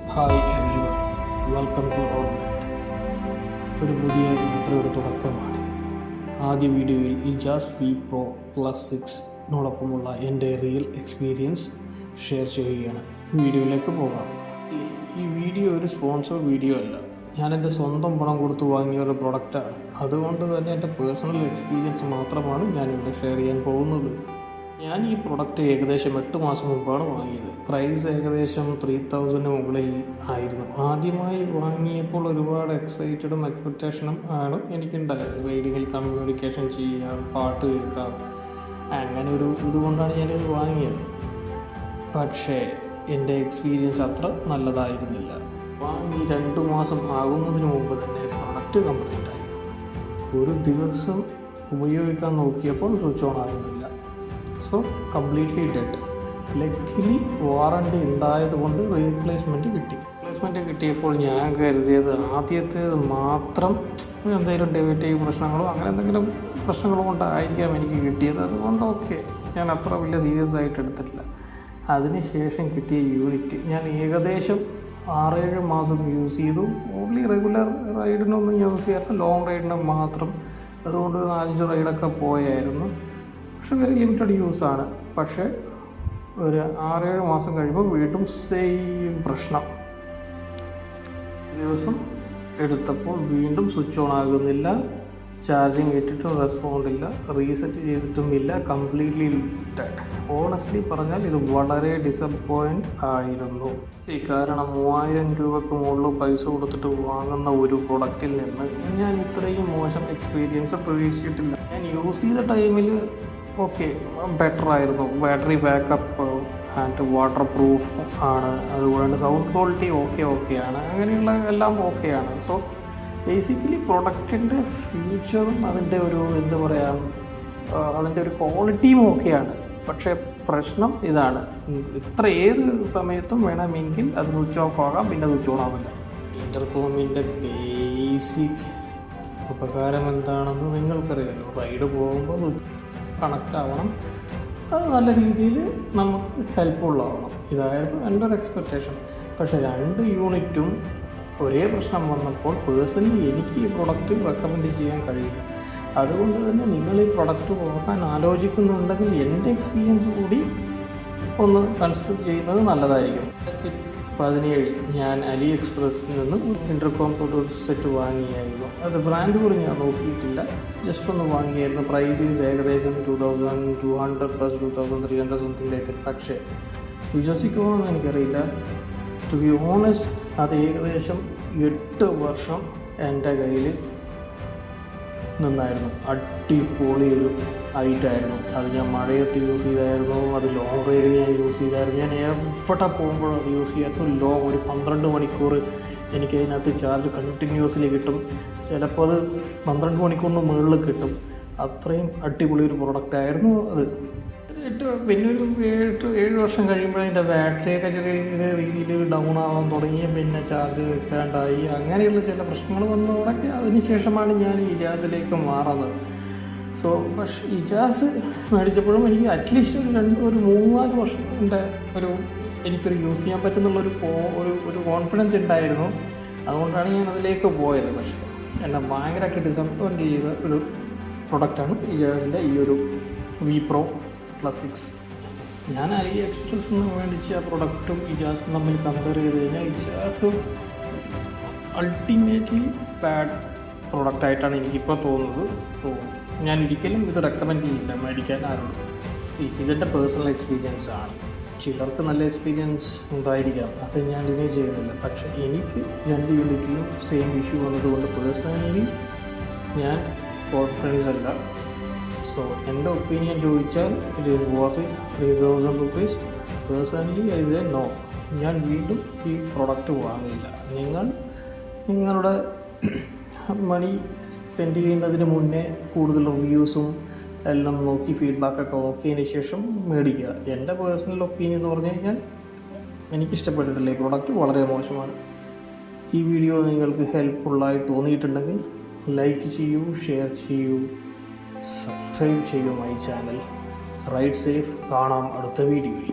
Hi everyone, welcome to road map. ഒരു പുതിയ യാത്രയുടെ തുടക്കമാണിത്. ആദ്യ വീഡിയോയിൽ ഇജാസ് വി പ്രോ പ്ലസ് 6നോടൊപ്പമുള്ള എൻ്റെ റിയൽ എക്സ്പീരിയൻസ് ഷെയർ ചെയ്യുകയാണ്. വീഡിയോയിലേക്ക് പോകാം. ഈ വീഡിയോ ഒരു സ്പോൺസർ വീഡിയോ അല്ല. ഞാൻ എൻ്റെ സ്വന്തം പണം കൊടുത്ത് വാങ്ങിയ ഒരു പ്രൊഡക്റ്റാണ്. അതുകൊണ്ട് തന്നെ എൻ്റെ പേഴ്സണൽ എക്സ്പീരിയൻസ് മാത്രമാണ് ഞാനിവിടെ ഷെയർ ചെയ്യാൻ പോകുന്നത്. ഞാൻ ഈ പ്രൊഡക്റ്റ് ഏകദേശം 8 മാസം മുമ്പാണ് വാങ്ങിയത്. പ്രൈസ് ഏകദേശം 3000 മുകളിൽ ആയിരുന്നു. ആദ്യമായി വാങ്ങിയപ്പോൾ ഒരുപാട് എക്സൈറ്റഡും എക്സ്പെക്റ്റേഷനും ആണ് എനിക്കുണ്ടായത്. റൈഡിങ്ങിൽ കമ്മ്യൂണിക്കേഷൻ ചെയ്യാം, പാട്ട് കേൾക്കാം, അങ്ങനെ ഒരു ഇതുകൊണ്ടാണ് ഞാനിത് വാങ്ങിയത്. പക്ഷേ എൻ്റെ എക്സ്പീരിയൻസ് അത്ര നല്ലതായിരുന്നില്ല. വാങ്ങി 2 മാസം ആകുന്നതിന് മുമ്പ് തന്നെ പ്രൊഡക്റ്റ് കംപ്ലീറ്റ് ആയി. ഒരു ദിവസം ഉപയോഗിക്കാൻ നോക്കിയപ്പോൾ സ്വിച്ച് ഓൺ ആകുന്നില്ല. So completely dead. Luckily warranty ഉണ്ടായതുകൊണ്ട് റീപ്ലേസ്മെൻറ്റ് കിട്ടിയപ്പോൾ ഞാൻ കരുതിയത് ആദ്യത്തേത് മാത്രം എന്തെങ്കിലും നെഗറ്റീവ് പ്രശ്നങ്ങളോ അങ്ങനെ എന്തെങ്കിലും പ്രശ്നങ്ങളോ കൊണ്ടായിരിക്കാം എനിക്ക് കിട്ടിയത്. അതുകൊണ്ട് ഓക്കെ, ഞാൻ അത്ര വലിയ സീരിയസ് ആയിട്ട് എടുത്തിട്ടില്ല. അതിനുശേഷം കിട്ടിയ യൂണിറ്റ് ഞാൻ ഏകദേശം 6-7 മാസം യൂസ് ചെയ്തു. ഓൺലി റെഗുലർ റൈഡിനൊന്നും യൂസ് ചെയ്യാറില്ല, ലോങ് റൈഡിന് മാത്രം. അതുകൊണ്ട് 4-5 റൈഡൊക്കെ പോയായിരുന്നു. പക്ഷെ വെരി ലിമിറ്റഡ് യൂസാണ്. പക്ഷേ ഒരു 6-7 മാസം കഴിയുമ്പോൾ വീണ്ടും സെയിം പ്രശ്നം. ദിവസം എടുത്തപ്പോൾ വീണ്ടും സ്വിച്ച് ഓൺ ആകുന്നില്ല, ചാർജിങ് ഇട്ടിട്ടും റെസ്പോണ്ട് ഇല്ല, റീസെറ്റ് ചെയ്തിട്ടും ഇല്ല, കംപ്ലീറ്റ്ലി ഡെഡ്. ഓണസ്റ്റ്ലി പറഞ്ഞാൽ ഇത് വളരെ ഡിസപ്പോയിൻ്റ് ആയിരുന്നു. കാരണം 3000 രൂപയ്ക്ക് മുകളിൽ പൈസ കൊടുത്തിട്ട് വാങ്ങുന്ന ഒരു പ്രൊഡക്റ്റിൽ നിന്ന് ഞാൻ ഇത്രയും മോശം എക്സ്പീരിയൻസ് പ്രതീക്ഷിച്ചിട്ടില്ല. ഞാൻ യൂസ് ചെയ്ത ടൈമിൽ ഓക്കെ ബെറ്റർ ആയിരുന്നു. Battery backup and water proof ആണ്. അതുകൊണ്ട് സൗണ്ട് ക്വാളിറ്റി ഓക്കെയാണ്. അങ്ങനെയുള്ള എല്ലാം ഓക്കെയാണ്. സോ ബേസിക്കലി പ്രൊഡക്റ്റിൻ്റെ ഫ്യൂച്ചറും അതിൻ്റെ ഒരു എന്താ പറയുക, അതിൻ്റെ ഒരു ക്വാളിറ്റിയും ഓക്കെയാണ്. പക്ഷേ പ്രശ്നം ഇതാണ്, ഏത് സമയത്തും വേണമെങ്കിൽ അത് സ്വിച്ച് ഓഫ് ആകാം, പിന്നെ സ്വിച്ച് ഓൺ ആവില്ല. ഇൻ്റർകോമിൻ്റെ ബേസിക് ഉപകാരം എന്താണെന്ന് നിങ്ങൾക്കറിയാമല്ലോ. റൈഡ് പോകുമ്പോൾ കണക്റ്റ് ആവണം, അത് നല്ല രീതിയിൽ നമുക്ക് ഹെൽപ്ഫുള്ളാവണം. ഇതായിരുന്നു എൻ്റെ ഒരു എക്സ്പെക്റ്റേഷൻ. പക്ഷേ 2 യൂണിറ്റും ഒരേ പ്രശ്നം വന്നപ്പോൾ പേഴ്സണലി എനിക്ക് ഈ പ്രൊഡക്റ്റ് റെക്കമെൻഡ് ചെയ്യാൻ കഴിയില്ല. അതുകൊണ്ട് തന്നെ നിങ്ങൾ ഈ പ്രൊഡക്റ്റ് പോകാൻ ആലോചിക്കുന്നുണ്ടെങ്കിൽ എൻ്റെ എക്സ്പീരിയൻസ് കൂടി ഒന്ന് കൺസിഡർ ചെയ്യുന്നത് നല്ലതായിരിക്കും. 17 ഞാൻ അലി എക്സ്പ്രസിൽ നിന്ന് ഇൻ്റർകോം സെറ്റ് വാങ്ങിയായിരുന്നു. അത് ബ്രാൻഡ് കൂടി ഞാൻ നോക്കിയിട്ടില്ല, ജസ്റ്റ് ഒന്ന് വാങ്ങിയായിരുന്നു. പ്രൈസ് ഏകദേശം 2200 പ്ലസ് 2300 സംതിങ് ലൈക്ക്. പക്ഷേ വിശ്വസിക്കുമെന്ന് എനിക്കറിയില്ല. ടു ബി ഓണസ്റ്റ്, അത് ഏകദേശം 8 വർഷം എൻ്റെ കയ്യിൽ നിന്നായിരുന്നു. അടിപൊളി ഒരു ഐറ്റായിരുന്നു. അത് ഞാൻ മഴയത്ത് യൂസ് ചെയ്തായിരുന്നു, അത് ലോങ് റൈഡിങ് ഞാൻ യൂസ് ചെയ്തായിരുന്നു. ഞാൻ എവിടെ പോകുമ്പോഴും അത് യൂസ് ചെയ്യായിരുന്നു. ഒരു 12 മണിക്കൂർ എനിക്കതിനകത്ത് ചാർജ് കണ്ടിന്യൂസ്ലി കിട്ടും. ചിലപ്പോൾ അത് 12 മണിക്കൂറിന് മുകളിൽ കിട്ടും. അത്രയും അടിപൊളി ഒരു പ്രൊഡക്റ്റായിരുന്നു അത്. പിന്നെ ഒരു 7 വർഷം കഴിയുമ്പോഴേ എൻ്റെ ബാറ്ററിയൊക്കെ ചെറിയ രീതിയിൽ ഡൗൺ ആവാൻ തുടങ്ങി. പിന്നെ ചാർജ് വെക്കാണ്ടായി, അങ്ങനെയുള്ള ചില പ്രശ്നങ്ങൾ വന്നു തുടങ്ങി. അതിന് ശേഷമാണ് ഞാൻ ഇജാസിലേക്ക് മാറുന്നത്. സോ പക്ഷേ ഇജാസ് മേടിച്ചപ്പോഴും എനിക്ക് അറ്റ്ലീസ്റ്റ് ഒരു 3-4 വർഷം എനിക്കൊരു യൂസ് ചെയ്യാൻ പറ്റുന്നുള്ളൊരു കോൺഫിഡൻസ് ഉണ്ടായിരുന്നു. അതുകൊണ്ടാണ് ഞാൻ അതിലേക്ക് പോയത്. പക്ഷേ എന്നെ ഭയങ്കരമായിട്ട് ഡിസപ്പോയിൻറ്റ് ചെയ്ത ഒരു പ്രൊഡക്റ്റാണ് ഇജാസിൻ്റെ ഈ ഒരു വി പ്രോ പ്ലസ് 6. ഞാൻ അലി എക്സ്പ്രസിൽ നിന്ന് മേടിച്ച ആ പ്രൊഡക്റ്റും ഇജാസും തമ്മിൽ കമ്പയർ ചെയ്ത് കഴിഞ്ഞാൽ ഇജാസ് അൾട്ടിമേറ്റ്ലി ബാഡ് പ്രൊഡക്റ്റായിട്ടാണ് എനിക്കിപ്പോൾ തോന്നുന്നത്. സോ ഞാൻ ഒരിക്കലും ഇത് റെക്കമെൻഡ് ചെയ്യില്ല മേടിക്കാൻ ആരോടും. ഇതെൻ്റെ പേഴ്സണൽ എക്സ്പീരിയൻസ് ആണ്. ചിലർക്ക് നല്ല എക്സ്പീരിയൻസ് ഉണ്ടായിരിക്കാം, അത് ഞാൻ ഡിനൈ ചെയ്യുന്നില്ല. പക്ഷേ എനിക്ക് 2 യൂണിറ്റിലും സെയിം ഇഷ്യൂ വന്നതുകൊണ്ട് പേഴ്സണലി ഞാൻ കോൺഫിഡൻസ് അല്ല. സോ എൻ്റെ ഒപ്പീനിയൻ ചോദിച്ചാൽ it is worth it 3000 rupees. Personally I say no. ഞാൻ വീണ്ടും ഈ പ്രൊഡക്റ്റ് വാങ്ങില്ല. നിങ്ങളുടെ മണി സ്പെൻഡ് ചെയ്യുന്നതിന് മുന്നേ കൂടുതൽ റിവ്യൂസും എല്ലാം നോക്കി ഫീഡ്ബാക്കൊക്കെ നോക്കിയതിന് ശേഷം മേടിക്കുക. എൻ്റെ പേഴ്സണൽ ഒപ്പീനിയൻ എന്ന് പറഞ്ഞു കഴിഞ്ഞാൽ എനിക്കിഷ്ടപ്പെട്ടിട്ടില്ല. ഈ പ്രൊഡക്റ്റ് വളരെ മോശമാണ്. ഈ വീഡിയോ നിങ്ങൾക്ക് ഹെൽപ്ഫുള്ളായി തോന്നിയിട്ടുണ്ടെങ്കിൽ ലൈക്ക് ചെയ്യൂ, ഷെയർ ചെയ്യൂ, സബ്സ്ക്രൈബ് ചെയ്യൂ മൈ ചാനൽ. Ride safe. കാണാം അടുത്ത വീഡിയോയിൽ.